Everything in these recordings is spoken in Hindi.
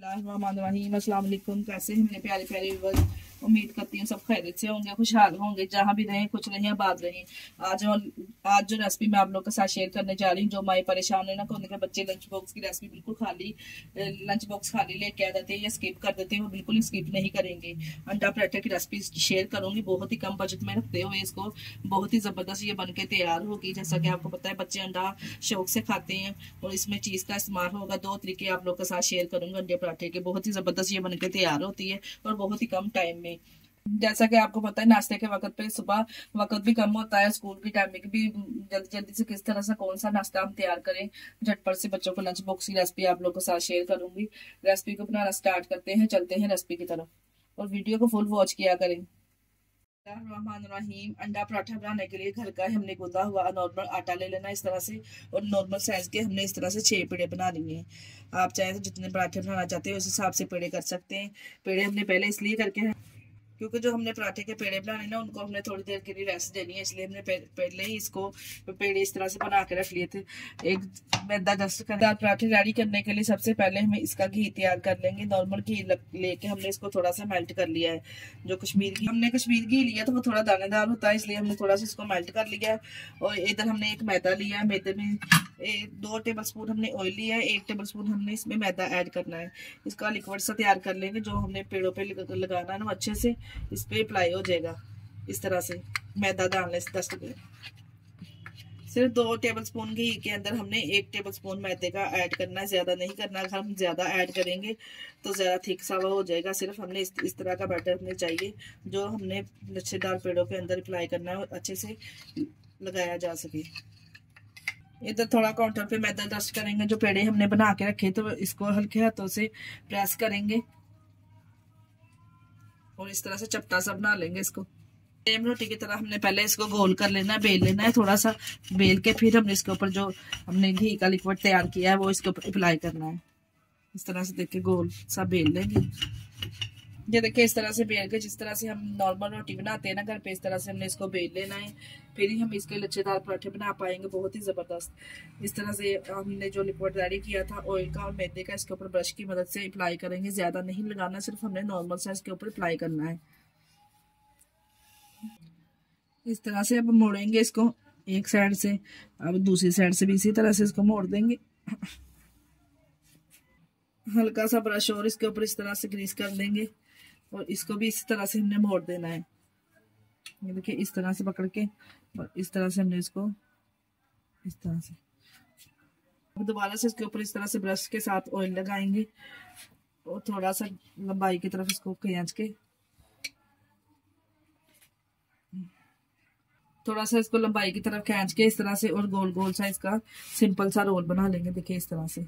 बिस्मिल्लाहिर्रहमानिर्रहीम। अस्सलाम वालेकुम। कैसे हैं मेरे प्यारे प्यारे व्यूअर्स? उम्मीद करती हूँ सब खैरियत से होंगे, खुशहाल होंगे, जहाँ भी रहें, कुछ रहें, आबाद रहें। आज जो रेसिपी मैं आप लोग के साथ शेयर करने जा रही हूँ, जो माए परेशान है ना कि उनके बच्चे लंच बॉक्स की रेसिपी बिल्कुल खाली लंच बॉक्स खाली लेके आ जाते हैं या स्किप कर देते हैं, वो बिल्कुल स्किप नहीं करेंगे। अंडा पराठा की रेसिपी शेयर करूंगी, बहुत ही कम बजट में रखते हुए इसको बहुत ही जबरदस्त ये बनके तैयार होगी। जैसा कि आपको पता है बच्चे अंडा शौक से खाते हैं और इसमें चीज का इस्तेमाल होगा। दो तरीके आप लोग के साथ शेयर करूंगा अंडे पराठे के, बहुत ही जबरदस्त ये बनके तैयार होती है और बहुत ही कम टाइम में। जैसा कि आपको पता है नाश्ते के वक्त पे सुबह वक्त भी कम होता है, स्कूल की टाइमिंग भी जल्दी जल्दी से किस तरह से कौन सा नाश्ता हम तैयार करें झटपट से बच्चों को लंच बॉक्स की रेसिपी आप लोगों के साथ शेयर करूंगी। रेसिपी को बनाना स्टार्ट करते हैं, चलते हैं रेसिपी की तरफ और वीडियो को फुल वॉच किया करें। रहीम। अंडा पराठा बनाने के लिए घर का हमने गूंदा हुआ नॉर्मल आटा ले लेना इस तरह से, और नॉर्मल साइज के हमने इस तरह से 6 पेड़े बना लिए हैं। आप चाहे तो जितने पराठे बनाना चाहते हैं उस हिसाब से पेड़े कर सकते हैं। पेड़े हमने पहले इसलिए करके हैं क्योंकि जो हमने पराठे के पेड़े बनाने ना उनको हमने थोड़ी देर के लिए रेस्ट देनी है, इसलिए हमने पहले ही इसको पेड़े इस तरह से बना के रख लिए थे। एक मैदा दस्त पराठे रेडी करने के लिए सबसे पहले हमें इसका घी तैयार कर लेंगे। नॉर्मल घी लेके हमने इसको थोड़ा सा मेल्ट कर लिया है। जो कश्मीर घी हमने कश्मीर घी लिया तो वो थोड़ा दानेदार होता है, इसलिए हमने थोड़ा सा इसको मेल्ट कर लिया है। और इधर हमने एक मैदा लिया है, मैदे में 2 टेबल स्पून हमने ऑयल लिया है, 1 टेबल स्पून हमने इसमें मैदा ऐड करना है। इसका लिक्विड सा तैयार कर लेंगे, जो हमने पेड़ों पे लगाना है ना अच्छे से इस पे अप्लाई हो जाएगा। इस तरह से मैदा डालने से 10 सिर्फ 2 टेबल स्पून घी के अंदर हमने 1 टेबल स्पून मैदे का ऐड करना है, ज्यादा नहीं करना। अगर हम ज्यादा ऐड करेंगे तो ज्यादा थिक सा हो जाएगा। सिर्फ हमने इस तरह का बैटर हमें चाहिए जो हमने लच्छेदार पेड़ों के अंदर अप्लाई करना है और अच्छे से लगाया जा सके। इधर थोड़ा काउंटर पे मैदा डस्ट करेंगे, जो पेड़े हमने बना के रखे तो इसको हल्के हाथों से प्रेस करेंगे और इस तरह से चपटा सा बना लेंगे इसको। सेम रोटी की तरह हमने पहले इसको गोल कर लेना है, बेल लेना है। थोड़ा सा बेल के फिर हमने इसके ऊपर जो हमने घी का लिक्विड तैयार किया है वो इसके ऊपर अप्लाई करना है। इस तरह से देखिए गोल सा बेल लेंगे। ये देखिए इस तरह से बेल के, जिस तरह से हम नॉर्मल रोटी बनाते हैं ना घर पे, इस तरह से हमने इसको बेल लेना है। फिर ही हम इसके लच्छेदार पराठे बना पाएंगे, बहुत ही जबरदस्त। इस तरह से हमने जो लिक्विड रेडी किया था ऑयल का और मैदे का, इसके ऊपर ब्रश की मदद से अप्लाई करेंगे। ज्यादा नहीं लगाना, सिर्फ हमने नॉर्मल साइज के ऊपर अप्लाई करना है। इस तरह से अब मोड़ेंगे इसको एक साइड से, अब दूसरी साइड से भी इसी तरह से इसको मोड़ देंगे। हल्का सा ब्रश और इसके ऊपर इस तरह से ग्रीस कर देंगे और इसको भी इसी तरह से हमने मोड़ देना है। ये देखिए इस तरह से पकड़ के और इस तरह से हमने इसको इस तरह से, अब दोबारा से इसके ऊपर इस तरह से ब्रश के साथ ऑयल लगाएंगे और थोड़ा सा लंबाई की तरफ इसको खींच के, थोड़ा सा इसको लंबाई की तरफ खींच के इस तरह से और गोल गोल सा इसका सिंपल सा रोल बना लेंगे। देखिए इस तरह से,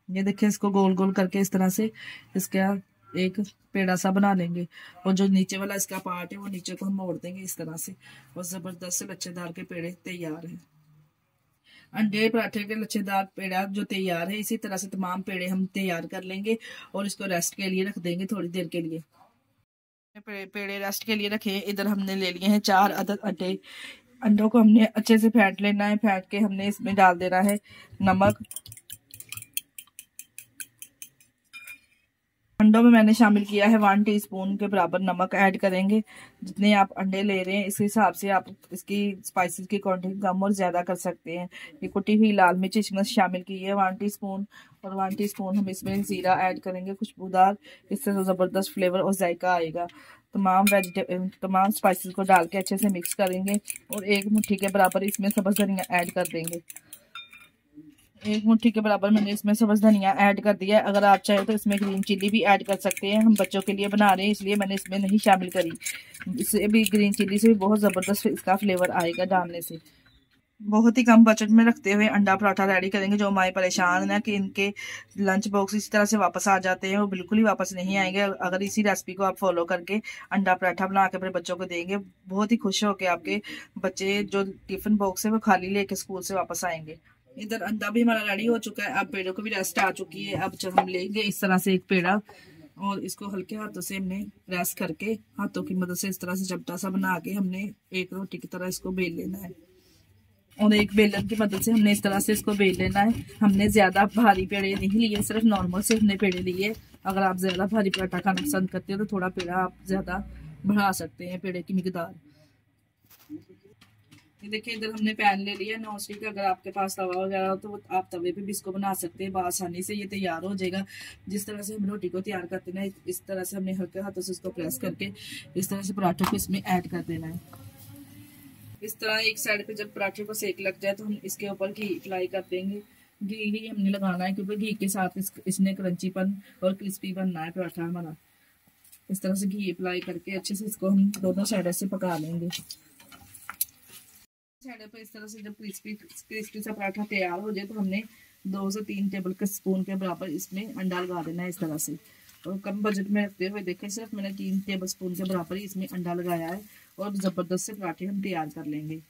ये देखिए इसको गोल गोल करके इस तरह से इसका एक पेड़ा सा बना लेंगे और जो नीचे वाला इसका पार्ट है वो नीचे को हम मोड़ देंगे इस तरह से, और जबरदस्त से लच्छेदार के पेड़े तैयार हैं। अंडे पराठे के लच्छेदार पेड़ा जो तैयार है, इसी तरह से तमाम पेड़े हम तैयार कर लेंगे और इसको रेस्ट के लिए रख देंगे थोड़ी देर के लिए। पेड़े रेस्ट के लिए रखे। इधर हमने ले लिए हैं 4 अदद अंडे। अंडों को हमने अच्छे से फेंट लेना है। फेंट के हमने इसमें डाल देना है नमक। अंडों में मैंने शामिल किया है 1 टीस्पून के बराबर नमक ऐड करेंगे। जितने आप अंडे ले रहे हैं इस हिसाब से आप इसकी स्पाइसेस की क्वांटिटी कम और ज्यादा कर सकते हैं। ये कुटी हुई लाल मिर्च इसमें शामिल की है 1 टीस्पून, और 1 टीस्पून हम इसमें जीरा ऐड करेंगे खुशबूदार, इससे तो जबरदस्त फ्लेवर और जायका आएगा। तमाम स्पाइसेस को डाल के अच्छे से मिक्स करेंगे और 1 मुट्ठी के बराबर इसमें सब्ज धनिया ऐड कर देंगे। 1 मुट्ठी के बराबर मैंने इसमें सब्ज धनिया ऐड कर दिया है। अगर आप चाहे तो इसमें ग्रीन चिल्ली भी ऐड कर सकते हैं। हम बच्चों के लिए बना रहे हैं इसलिए मैंने इसमें नहीं शामिल करी। इससे भी ग्रीन चिल्ली से भी बहुत जबरदस्त इसका फ्लेवर आएगा डालने से। बहुत ही कम बजट में रखते हुए अंडा पराठा रेडी करेंगे। जो हमारे परेशान है कि इनके लंच बॉक्स इस तरह से वापस आ जाते हैं, वो बिल्कुल ही वापस नहीं आएंगे। अगर इसी रेसिपी को आप फॉलो करके अंडा पराठा बना के अपने बच्चों को देंगे, बहुत ही खुश होकर आपके बच्चे जो टिफिन बॉक्स है वो खाली लेके स्कूल से वापस आएंगे। इधर अंडा भी हमारा रेडी हो चुका है। अब पेड़ों को भी रेस्ट आ चुकी है। अब जब हम लेंगे इस तरह से एक पेड़ा और इसको हल्के हाथों से हमने प्रेस करके हाथों की मदद से इस तरह से चपटा सा बना के हमने एक रोटी की तरह इसको बेल लेना है। और एक बेलन की मदद से हमने इस तरह से इसको बेल लेना है। हमने ज्यादा भारी पेड़े नहीं लिए, सिर्फ नॉर्मल से हमने पेड़े लिए। अगर आप ज्यादा भारी पराठा खाना पसंद करते हो तो थोड़ा पेड़ा आप ज्यादा बढ़ा सकते हैं, पेड़े की मिकदार। ये देखिए इधर हमने पैन ले लिया नॉन स्टिक। अगर आपके पास तवा वगैरह हो तो आप तवे पे भी इसको बना सकते हैं, आसानी से ये तैयार हो जाएगा। जिस तरह से हम रोटी को तैयार करते हैं ना, इस तरह से हमने हल्के हाथों से इसको प्रेस करके इस तरह से पराठों को इसमें ऐड कर देना है। इस तरह एक साइड पे जब पराठे को सेक लग जाए तो हम इसके ऊपर घी अप्लाई कर देंगे। घी ही हमने लगाना है क्योंकि घी के साथ इसने क्रंचीपन और क्रिस्पी बनना है पराठा हमारा। इस तरह से घी अप्लाई करके अच्छे से इसको हम दोनों साइड से पका लेंगे। साइड पर इस तरह से जब क्रिस्पी सा पराठा तैयार हो जाए तो हमने 2 से 3 टेबल स्पून के बराबर इसमें अंडा लगा देना है इस तरह से। और कम बजट में रखते हुए देखें सिर्फ मैंने 3 टेबल स्पून के बराबर ही इसमें अंडा लगाया है और जबरदस्त से पराठे हम तैयार कर लेंगे।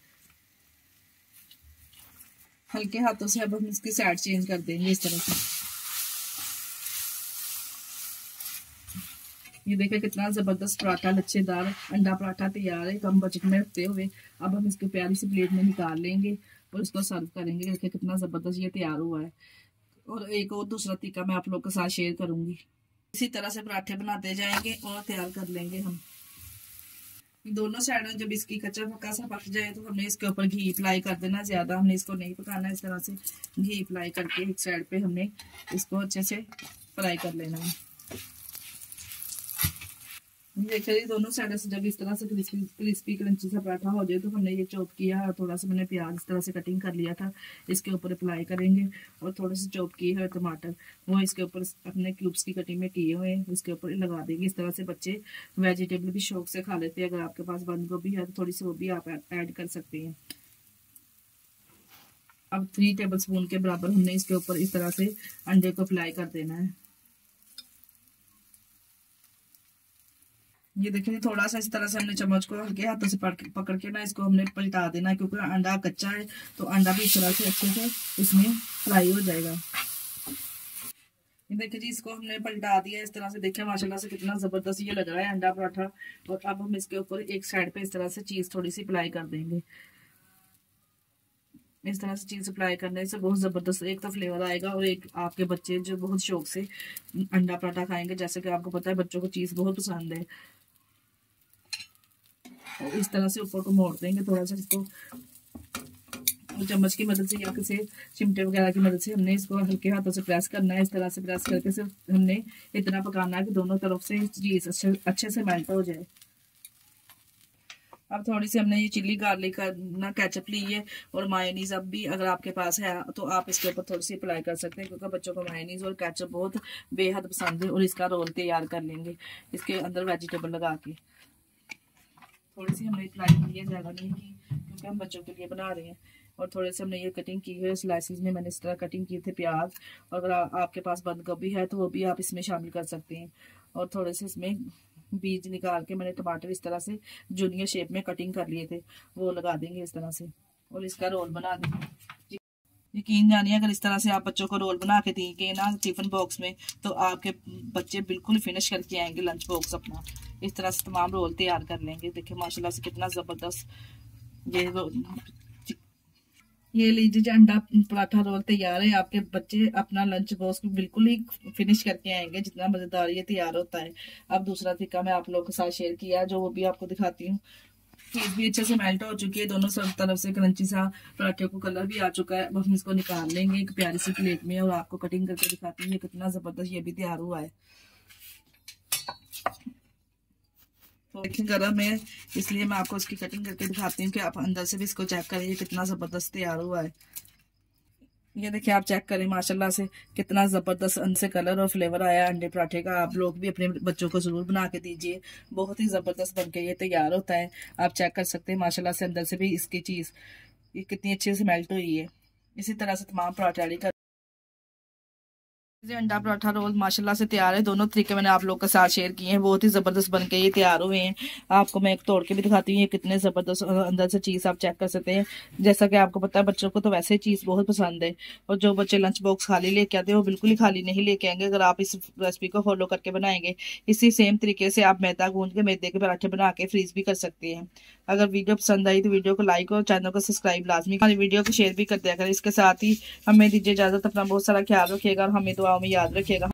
हल्के हाथों से अब हम इसकी साइड चेंज कर देंगे इस तरह से। ये देखिए कितना जबरदस्त पराठा लच्छेदार अंडा पराठा तैयार है कम बजट में रखते हुए। अब हम इसको प्यारी सी प्लेट में निकाल लेंगे और इसको सर्व करेंगे। देखिए कितना जबरदस्त ये तैयार हुआ है। और एक और दूसरा तरीका मैं आप लोगों के साथ शेयर करूंगी। इसी तरह से पराठे बनाते जाएंगे और तैयार कर लेंगे हम। दोनों साइड जब इसकी कच्चा पक्का सा पक जाए तो हमने इसके ऊपर घी अप्लाई कर देना। ज्यादा हमने इसको नहीं पकाना, इस तरह से घी अप्लाई करके एक साइड पे हमने इसको अच्छे से फ्राई कर लेना है। देखिए दोनों साइड से जब इस तरह से क्रिस्पी क्रंची सा पराठा हो जाए तो हमने ये चॉप किया, थोड़ा सा मैंने प्याज इस तरह से कटिंग कर लिया था इसके ऊपर अप्लाई करेंगे। और थोड़े से चॉप किए हुए टमाटर वो इसके ऊपर अपने क्यूब्स की कटिंग में किए हुए हैं इसके ऊपर लगा देंगे। इस तरह से बच्चे वेजिटेबल भी शौक से खा लेते हैं। अगर आपके पास बंद गोभी है तो थोड़ी सी वो भी आप ऐड कर सकते हैं। अब 3 टेबल स्पून के बराबर हमने इसके ऊपर इस तरह से अंडे को अप्लाई कर देना है। ये देखिए थोड़ा सा इस तरह से हमने चम्मच को हल्के हाथों से पकड़ के ना इसको हमने पलटा देना है क्योंकि अंडा कच्चा है तो अंडा भी इस तरह से अच्छे से इसमें फ्राई हो जाएगा। ये देखिए जी इसको हमने पलटा दिया इस तरह से। देखिए माशाल्लाह से कितना जबरदस्त ये लग रहा है अंडा पराठा। और अब हम इसके ऊपर एक साइड पे इस तरह से चीज थोड़ी सी अप्लाई कर देंगे। इस तरह से चीज अप्लाई करने से बहुत जबरदस्त एक तो फ्लेवर आएगा और एक आपके बच्चे जो बहुत शौक से अंडा पराठा खाएंगे। जैसे कि आपको पता है बच्चों को चीज बहुत पसंद है। और इस तरह से ऊपर को मोड़ देंगे थोड़ा सा इसको चम्मच की मदद से या किसी चिमटे वगैरह की मदद से हमने इसको हल्के हाथों से प्रेस करना है। इस तरह से प्रेस करके सिर्फ हमने इतना पकाना है कि दोनों तरफ से चीज अच्छे से मेल्ट हो जाए। अब थोड़ी सी हमने ये चिल्ली गार्लिक का ना केचप ली है और मायोनीज अब भी अगर आपके पास है तो आप इसके ऊपर थोड़ी सी अप्लाई कर सकते हैं क्योंकि बच्चों को मायोनीज और केचप बहुत बेहद पसंद है। और इसका रोल तैयार कर लेंगे इसके अंदर वेजिटेबल लगा के। थोड़ी सी हमने अप्लाई की है, ज्यादा नहीं की क्योंकि हम बच्चों के लिए बना रहे हैं। और थोड़े से हमने ये कटिंग की है स्लाइसिस में, मैंने इस तरह कटिंग किए थे प्याज। और अगर आपके पास बंद गोभी है तो वो भी आप इसमें शामिल कर सकते हैं। और थोड़े से इसमें बीज निकाल के मैंने टमाटर इस तरह से जूनियर शेप में कटिंग कर लिए थे वो लगा देंगे इस तरह से और इसका रोल बना देंगे। यकीन जानिए अगर इस तरह से आप बच्चों को रोल बना के देंगे ना टिफिन बॉक्स में तो आपके बच्चे बिल्कुल फिनिश करके आएंगे लंच बॉक्स अपना। इस तरह से तमाम रोल तैयार कर लेंगे। देखिए माशाल्लाह से कितना जबरदस्त ये लीजिए अंडा पराठा रोल तैयार है। आपके बच्चे अपना लंच बॉक्स बिल्कुल ही फिनिश करके आएंगे, जितना मजेदार ये तैयार होता है। अब दूसरा तरीका मैं आप लोगों के साथ शेयर किया जो वो भी आपको दिखाती हूँ। चीज भी अच्छे से मेल्ट हो चुकी है, दोनों सब तरफ से क्रंची सा पराठे को कलर भी आ चुका है। अब हम इसको निकाल लेंगे एक प्यारी सी प्लेट में और आपको कटिंग करके दिखाती हूँ ये कितना जबरदस्त ये भी तैयार हुआ है। तो देखिए गरम है इसलिए मैं आपको इसकी कटिंग करके दिखाती हूँ कि आप अंदर से भी इसको चेक करें ये कितना जबरदस्त तैयार हुआ है। ये देखिए आप चेक करें माशाल्लाह से कितना जबरदस्त अंदर से कलर और फ्लेवर आया अंडे पराठे का। आप लोग भी अपने बच्चों को जरूर बना के दीजिए, बहुत ही जबरदस्त बनके ये तैयार होता है। आप चेक कर सकते हैं माशाल्लाह से अंदर से भी इसकी चीज ये कितनी अच्छे से मेल्ट हुई है। इसी तरह से तमाम पराठे कर अंडा पराठा रोल माशाल्लाह से तैयार है। दोनों तरीके मैंने आप लोग के साथ शेयर किए हैं, बहुत ही ज़बरदस्त बन के ये तैयार हुए हैं। आपको मैं एक तोड़ के भी दिखाती हूँ ये कितने ज़बरदस्त अंदर से चीज़ आप चेक कर सकते हैं। जैसा कि आपको पता है बच्चों को तो वैसे ही चीज़ बहुत पसंद है, और जो बच्चे लंच बॉक्स खाली लेके आते हैं वो बिल्कुल ही खाली नहीं लेके आएंगे अगर आप इस रेसिपी को फॉलो करके बनाएंगे। इसी सेम तरीके से आप मैदा गूंद के मैदे के पराठे बना के फ्रीज भी कर सकते हैं। अगर वीडियो पसंद आई तो वीडियो को लाइक और चैनल को सब्सक्राइब लाजमी करें, वीडियो को शेयर भी कर दिया करें। इसके साथ ही हमें दीजिए इजाजत, अपना बहुत सारा ख्याल रखिएगा और हमें दुआओं में याद रखिएगा।